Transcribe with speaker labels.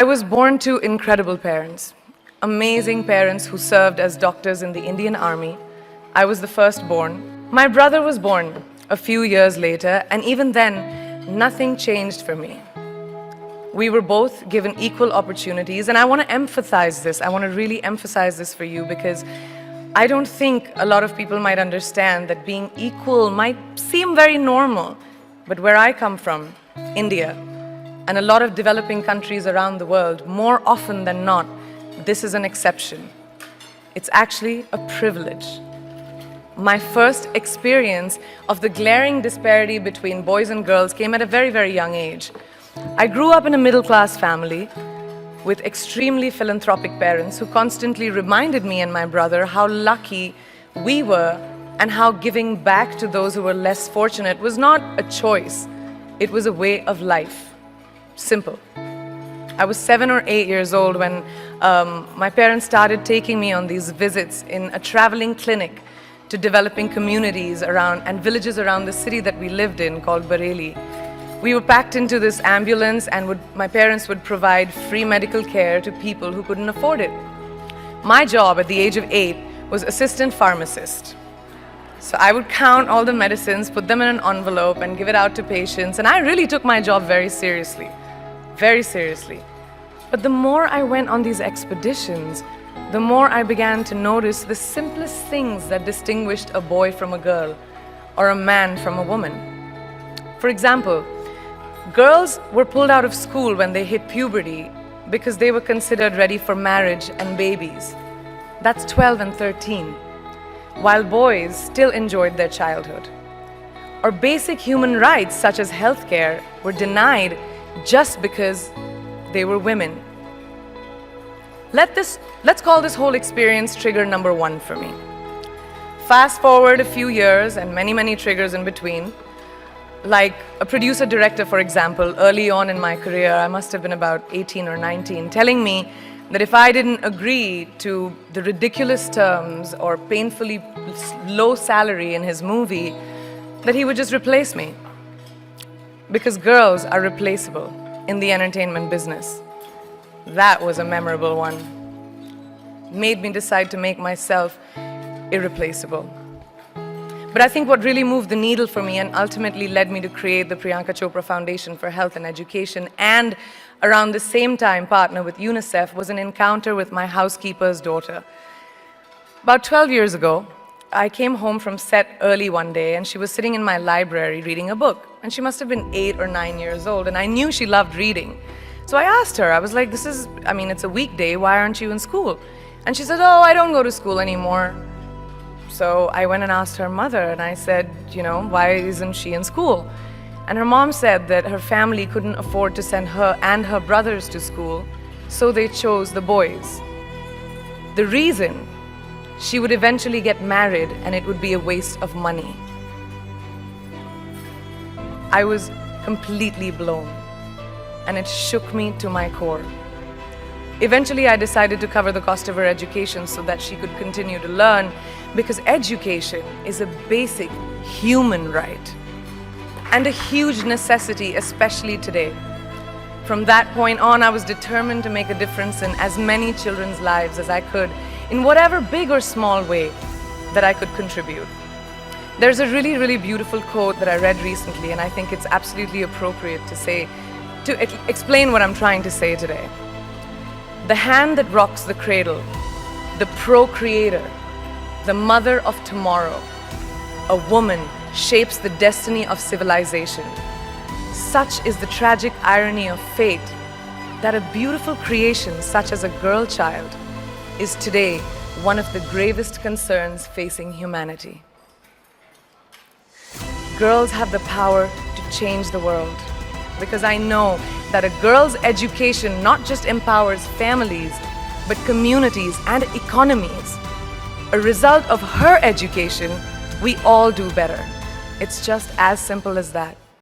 Speaker 1: I was born to incredible parents, amazing parents who served as doctors in the Indian Army. I was the firstborn. My brother was born a few years later, and even then, nothing changed for me. We were both given equal opportunities, and I want to emphasize this. I want to really emphasize this for you because I don't think a lot of people might understand that being equal might seem very normal. But where I come from, India, and a lot of developing countries around the world, more often than not, this is an exception. It's actually a privilege. My first experience of the glaring disparity between boys and girls came at a very, very young age. I grew up in a middle-class family with extremely philanthropic parents who constantly reminded me and my brother how lucky we were and how giving back to those who were less fortunate was not a choice. It was a way of life. Simple. I was 7 or 8 years old when my parents started taking me on these visits in a traveling clinic to developing communities around and villages around the city that we lived in called Bareilly. We were packed into this ambulance and my parents would provide free medical care to people who couldn't afford it. My job at the age of 8 was assistant pharmacist. So I would count all the medicines, put them in an envelope and give it out to patients, and I really took my job very seriously. Very seriously. But the more I went on these expeditions, the more I began to notice the simplest things that distinguished a boy from a girl or a man from a woman. For example, girls were pulled out of school when they hit puberty because they were considered ready for marriage and babies. That's 12 and 13, while boys still enjoyed their childhood. Or basic human rights such as healthcare were denied just because they were women. Let's call this whole experience trigger number 1 for me. Fast forward a few years and many, many triggers in between. Like a producer director, for example, early on in my career, I must have been about 18 or 19, telling me that if I didn't agree to the ridiculous terms or painfully low salary in his movie, that he would just replace me. Because girls are replaceable in the entertainment business. That was a memorable one. Made me decide to make myself irreplaceable. But I think what really moved the needle for me and ultimately led me to create the Priyanka Chopra Foundation for Health and Education and around the same time partner with UNICEF was an encounter with my housekeeper's daughter. About 12 years ago, I came home from set early one day and she was sitting in my library reading a book. And she must have been 8 or 9 years old and I knew she loved reading. So I asked her, I was like, it's a weekday, why aren't you in school? And she said, oh, I don't go to school anymore. So I went and asked her mother and I said, why isn't she in school? And her mom said that her family couldn't afford to send her and her brothers to school, so they chose the boys. The reason, she would eventually get married and it would be a waste of money. I was completely blown and it shook me to my core. Eventually, I decided to cover the cost of her education so that she could continue to learn because education is a basic human right and a huge necessity, especially today. From that point on, I was determined to make a difference in as many children's lives as I could in whatever big or small way that I could contribute. There's a really, really beautiful quote that I read recently and I think it's absolutely appropriate to explain what I'm trying to say today. The hand that rocks the cradle, the procreator, the mother of tomorrow, a woman shapes the destiny of civilization. Such is the tragic irony of fate that a beautiful creation such as a girl child is today one of the gravest concerns facing humanity. Girls have the power to change the world because I know that a girl's education not just empowers families, but communities and economies. A result of her education, we all do better. It's just as simple as that.